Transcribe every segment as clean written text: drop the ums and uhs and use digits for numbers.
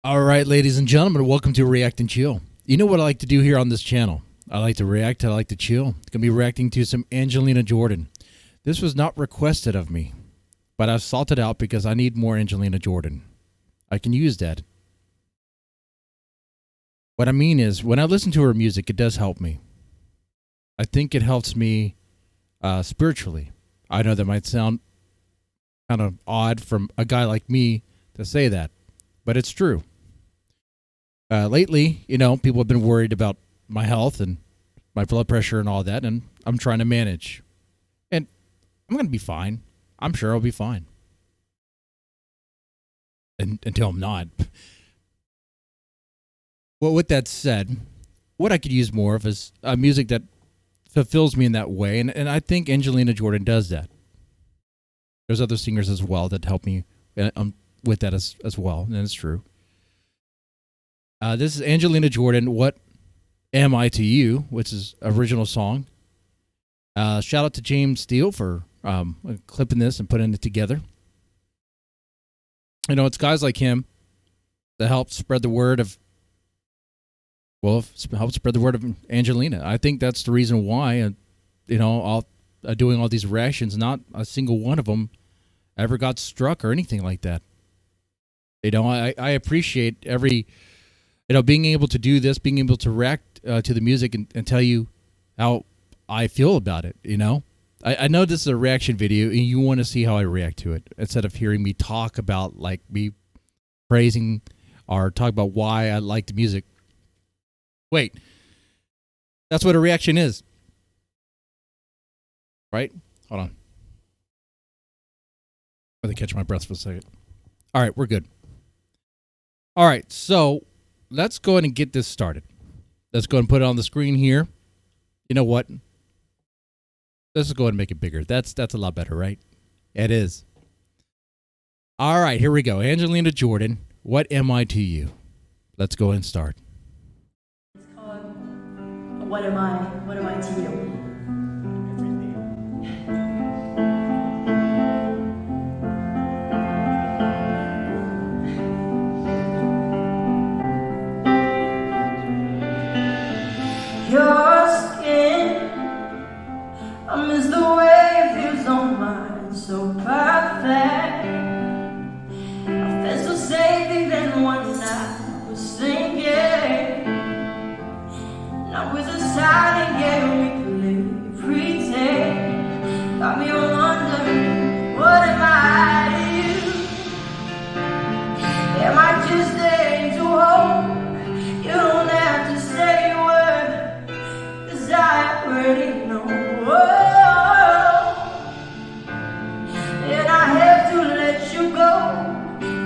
All right, ladies and gentlemen, welcome to React and Chill. You know what I like to do here on this channel? I like to react, I like to chill. I'm going to be reacting to some Angelina Jordan. This was not requested of me, but I've sought it out because I need more Angelina Jordan. I can use that. What I mean is, when I listen to her music, it does help me. I think it helps me spiritually. I know that might sound kind of odd from a guy like me to say that, but it's true. Lately, people have been worried about my health and my blood pressure and all that, and I'm trying to manage. And I'm going to be fine. I'm sure I'll be fine. Until I'm not. Well, with that said, what I could use more of is music that fulfills me in that way, and I think Angelina Jordan does that. There's other singers as well that help me with that as well, and it's true. This is Angelina Jordan, What Am I to You, which is original song. Shout out to James Steele for clipping this and putting it together. It's guys like him that help spread the word of, help spread the word of Angelina. I think that's the reason why, doing all these reactions, not a single one of them ever got struck or anything like that. I appreciate every, being able to do this, being able to react to the music and tell you how I feel about it, I know this is a reaction video and you want to see how I react to it instead of hearing me talk about, me praising or talk about why I like the music. Wait, that's what a reaction is, right? Hold on. Let me catch my breath for a second. All right, we're good. All right, so let's go ahead and get this started. Let's go ahead and put it on the screen here. You know what? Let's just go ahead and make it bigger. That's a lot better, right? It is. All right, here we go. Angelina Jordan, What Am I to You? Let's go ahead and start. It's called What Am I? What Am I to You? Your skin, I miss the way it feels on mine, so perfect. I felt so safe even one night I was sinking. Now with a silent game we play pretend. Got me wondering, what am I to you? Am I just there to hold? You don't have to say a word, 'cause I already know. And I have to let you go.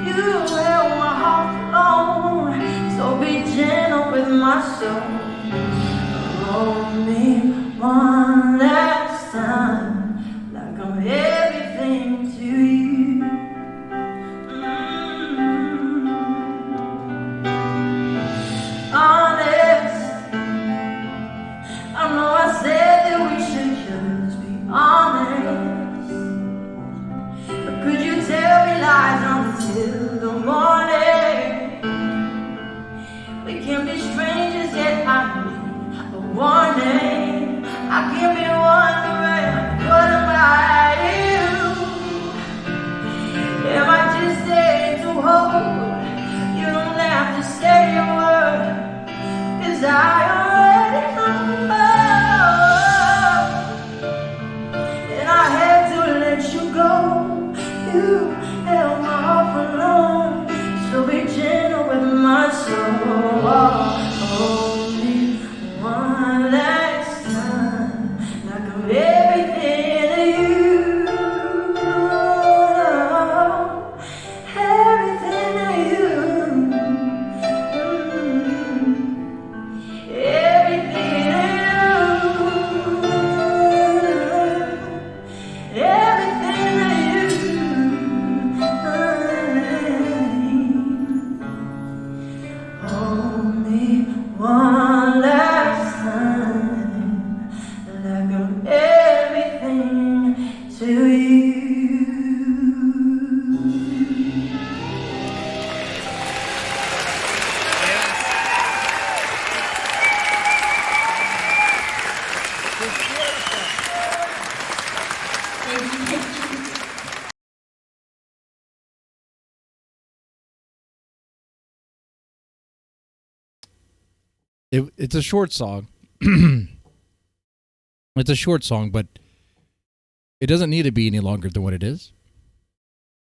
You held my heart long, so be gentle with my soul. Hold me one last time, like I'm everything to you. Honest, I know I said that we should just be honest, but could you tell me lies until the morning? We can be strangers yet I It's a short song. It's a short song, but it doesn't need to be any longer than what it is.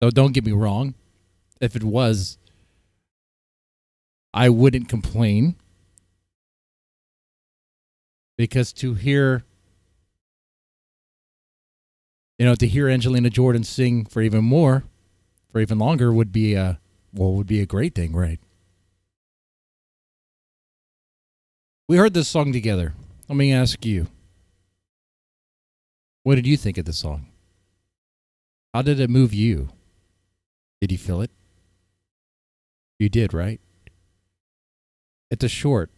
So don't get me wrong. If it was, I wouldn't complain. Because to hear Angelina Jordan sing for even longer would be a great thing, right? We heard this song together. Let me ask you, what did you think of the song? How did it move you? Did you feel it? You did, right? It's a short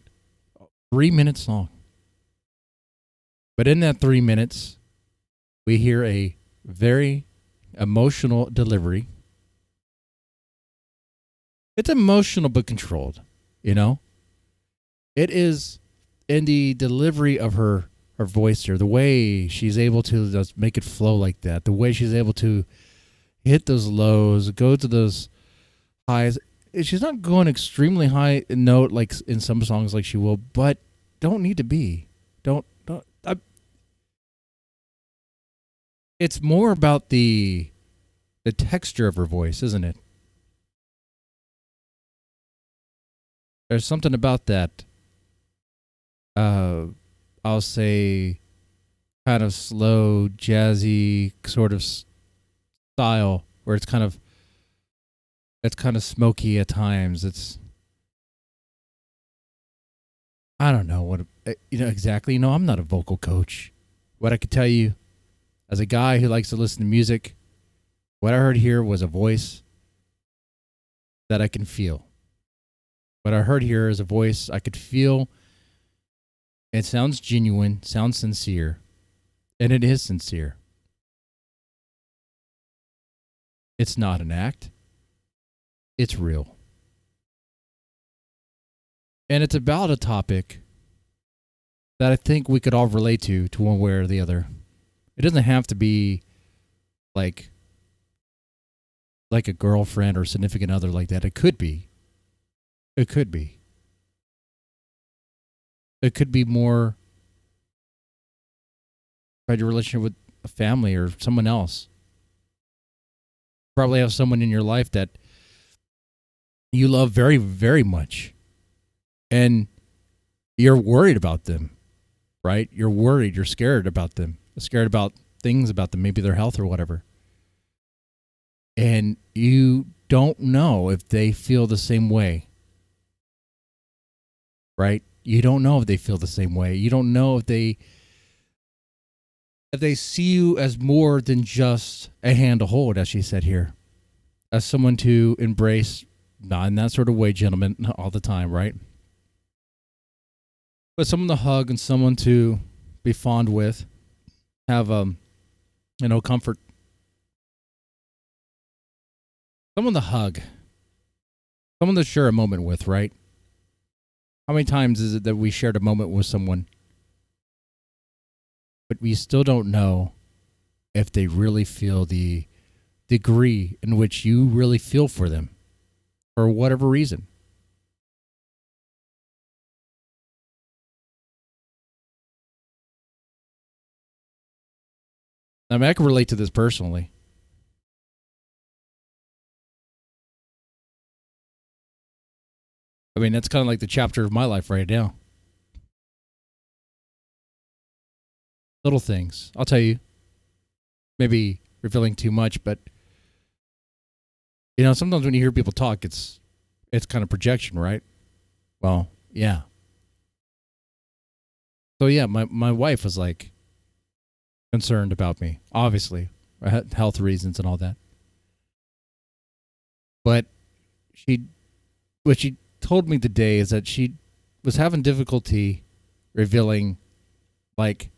3-minute song. But in that 3 minutes, we hear a very emotional delivery. It's emotional but controlled, you know? It is in the delivery of her voice here, the way she's able to just make it flow like that, the way she's able to hit those lows, go to those highs. She's not going extremely high note like in some songs like she will, but don't need to be. It's more about the texture of her voice, isn't it? There's something about that. I'll say kind of slow, jazzy sort of style where it's kind of smoky at times. I don't know what exactly. I'm not a vocal coach. What I could tell you, as a guy who likes to listen to music, what I heard here was a voice that I can feel. What I heard here is a voice I could feel. It sounds genuine, sounds sincere, and it is sincere. It's not an act. It's real. And it's about a topic that I think we could all relate to one way or the other. It doesn't have to be like a girlfriend or significant other like that. It could be. It could be. It could be more about your relationship with a family or someone else. Probably have someone in your life that you love very, very much. And you're worried about them, right? You're worried. You're scared about them. Scared about things about them, maybe their health or whatever. And you don't know if they feel the same way, right? You don't know if they feel the same way. You don't know if they see you as more than just a hand to hold, as she said here, as someone to embrace, not in that sort of way, gentlemen, all the time, right? But someone to hug and someone to be fond with, have comfort. Someone to hug, someone to share a moment with, right? How many times is it that we shared a moment with someone, but we still don't know if they really feel the degree in which you really feel for them, for whatever reason? I mean, I can relate to this personally. I mean, that's kind of like the chapter of my life right now. Little things. I'll tell you. Maybe revealing too much, but sometimes when you hear people talk, it's kind of projection, right? Well, yeah. So yeah, my wife was like concerned about me, obviously, health reasons and all that. But what she told me today is that she was having difficulty revealing like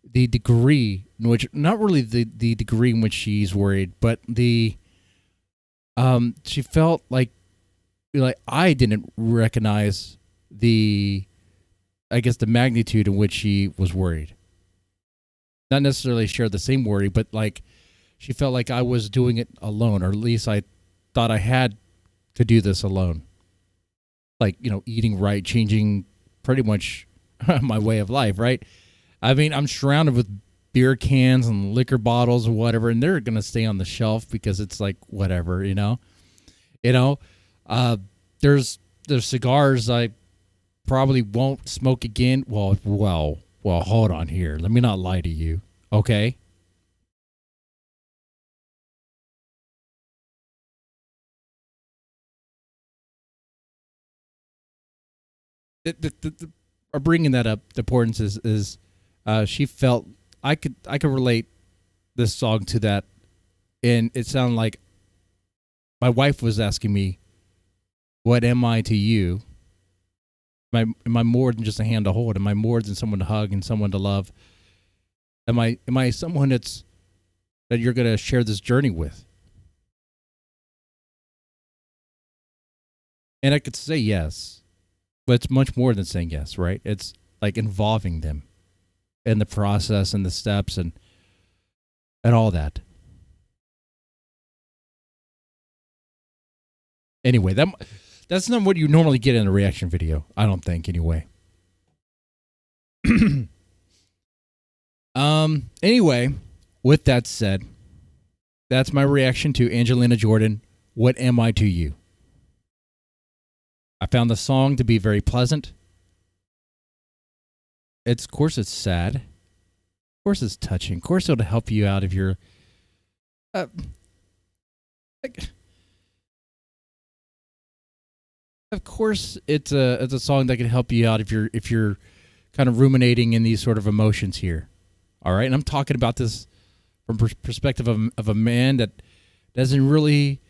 the degree in which, not really the degree in which she's worried, but she felt like I didn't recognize the magnitude in which she was worried. Not necessarily share the same worry, but like she felt like I was doing it alone, or at least I thought I had to do this alone. Like, eating right, changing pretty much my way of life, right? I mean, I'm surrounded with beer cans and liquor bottles or whatever, and they're gonna stay on the shelf because it's like whatever, You know, there's cigars I probably won't smoke again. Well. Hold on here. Let me not lie to you, okay? Bringing that up, the importance is she felt I could relate this song to that, and it sounded like my wife was asking me, "What am I to you? Am I more than just a hand to hold? Am I more than someone to hug and someone to love? Am I someone that you're gonna share this journey with?" And I could say yes, but it's much more than saying yes, right? It's like involving them in the process and the steps and all that. Anyway, that's not what you normally get in a reaction video. I don't think, anyway. Anyway, with that said, that's my reaction to Angelina Jordan. What am I to you? I found the song to be very pleasant. Of course, it's sad. Of course, it's touching. Of course, it'll help you out if you're. Of course, it's a song that can help you out if you're kind of ruminating in these sort of emotions here. All right, and I'm talking about this from perspective of a man that doesn't really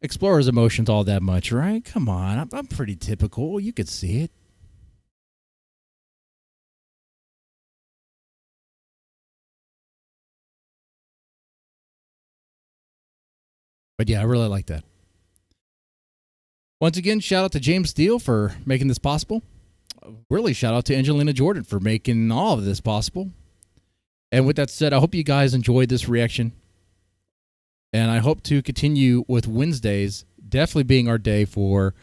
explore his emotions all that much, right? Come on, I'm pretty typical. You could see it. But yeah, I really like that. Once again, shout out to James Steele for making this possible. Really, shout out to Angelina Jordan for making all of this possible. And with that said, I hope you guys enjoyed this reaction. And I hope to continue with Wednesdays definitely being our day for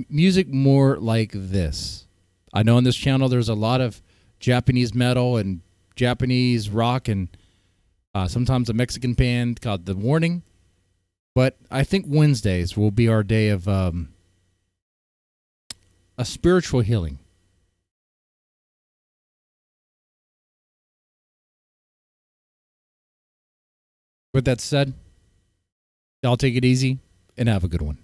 music more like this. I know on this channel there's a lot of Japanese metal and Japanese rock and sometimes a Mexican band called The Warning. But I think Wednesdays will be our day of a spiritual healing. With that said, y'all take it easy and have a good one.